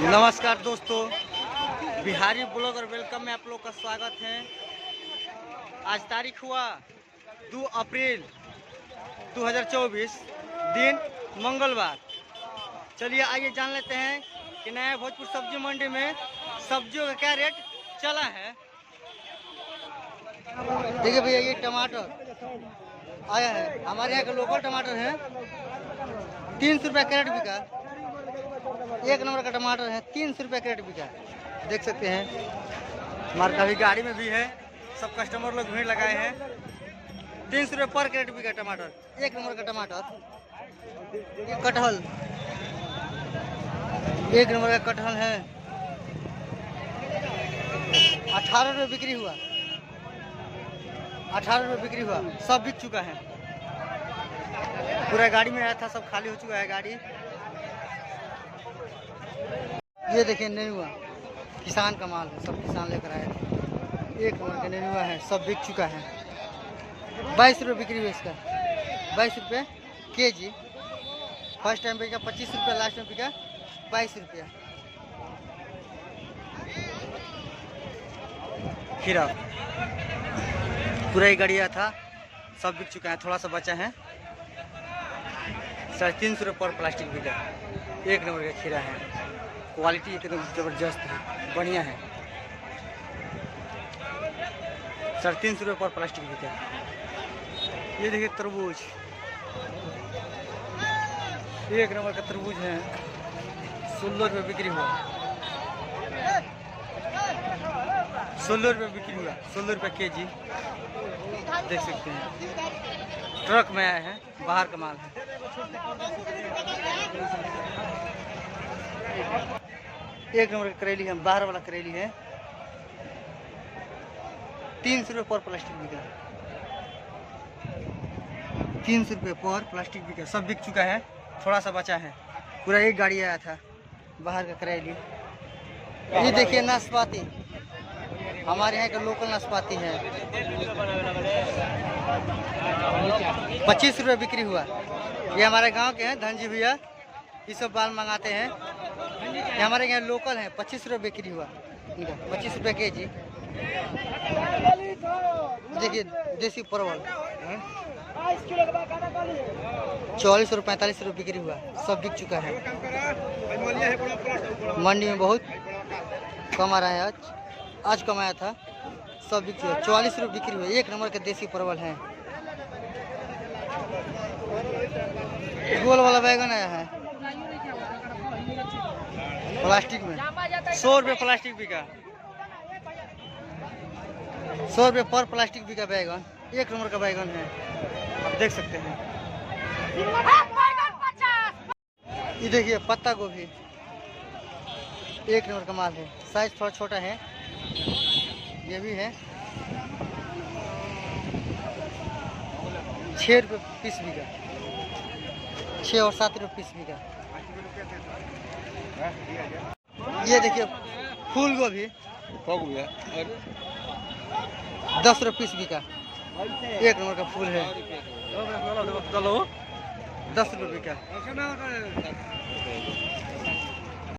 नमस्कार दोस्तों, Bihari blogger welcome में आप लोग का स्वागत है। आज तारीख हुआ 2 अप्रैल 2024, दिन मंगलवार। चलिए आइए जान लेते हैं कि नया भोजपुर सब्जी मंडी में सब्जियों का क्या रेट चला है। देखिए भैया, ये टमाटर आया है, हमारे यहाँ का लोकल टमाटर है। 300 रुपये कैरेट बिका। एक नंबर का टमाटर है, 300 रुपये कैरेट बिका। देख सकते हैं हमारे कभी गाड़ी में भी है, सब कस्टमर लोग भीड़ लगाए हैं। 300 रुपये पर कैरेट बिका टमाटर, एक नंबर का टमाटर। ये कटहल, एक नंबर का कटहल है, 18 रुपये बिक्री हुआ। 18 रुपये बिक्री हुआ, सब बिक चुका है। पूरा गाड़ी में आया था, सब खाली हो चुका है गाड़ी। ये देखिए नेनुआ, किसान का माल है, सब किसान लेकर आए थे। एक नंबर का नेनुआ है, सब बिक चुका है। 22 रुपये बिक्री हुआ इसका, 22 रुपये केजी। फर्स्ट टाइम बिका 25 रुपये, लास्ट में बिका 22 रुपया। खीरा पूरा ही गड़िया था, सब बिक चुका है, थोड़ा सा बचा है। 350 रुपये पर प्लास्टिक बिका। एक नंबर का खीरा है, क्वालिटी एकदम ज़बरदस्त है, बढ़िया है। 350 रुपये पर प्लास्टिक बिका। ये देखिए तरबूज, एक नंबर का तरबूज है, 16 रुपये बिक्री हुआ। 16 रुपये बिक्री हुआ, 16 रुपये केजी। देख सकते हैं ट्रक में आया है, बाहर का माल है। एक नंबर की करेली है, बाहर वाला करेली है। 300 रुपये पर प्लास्टिक बिका। 300 रुपये पर प्लास्टिक बिका, सब बिक चुका है, थोड़ा सा बचा है। पूरा एक गाड़ी आया था, बाहर का करेली। ये देखिए नाशपाती, हमारे यहाँ का लोकल नाशपाती है। 25 रुपये बिक्री हुआ। ये हमारे गांव के हैं धनजी भैया, ये सब बाल मंगाते हैं। ये हमारे यहाँ लोकल है, 25 रुपये बिक्री हुआ इनका, 25 रुपये केजी। देखिए देसी परवल 44 रुपये 45 रुपये बिक्री हुआ, सब बिक चुका है। मंडी में बहुत कम आ रहा है, आज कम आया था, सब बिक चुका है। 44 रुपये बिक्री हुआ। एक नंबर के देसी परवल है। गोल वाला बैगन आया है प्लास्टिक में, 100 रुपये प्लास्टिक बिका। 100 रुपये पर प्लास्टिक बिका बैगन। एक नंबर का बैगन है, आप देख सकते हैं। ये देखिए पत्ता गोभी, एक नंबर का माल है, साइज थोड़ा छोटा है। ये भी है, 6 रुपये पीस बिका, 6 और 7 रुपये पीस बिका। ये देखिए फूल गोभी, 10 रुपये पीस बिका। एक नंबर का फूल है, 10 रुपये बिका।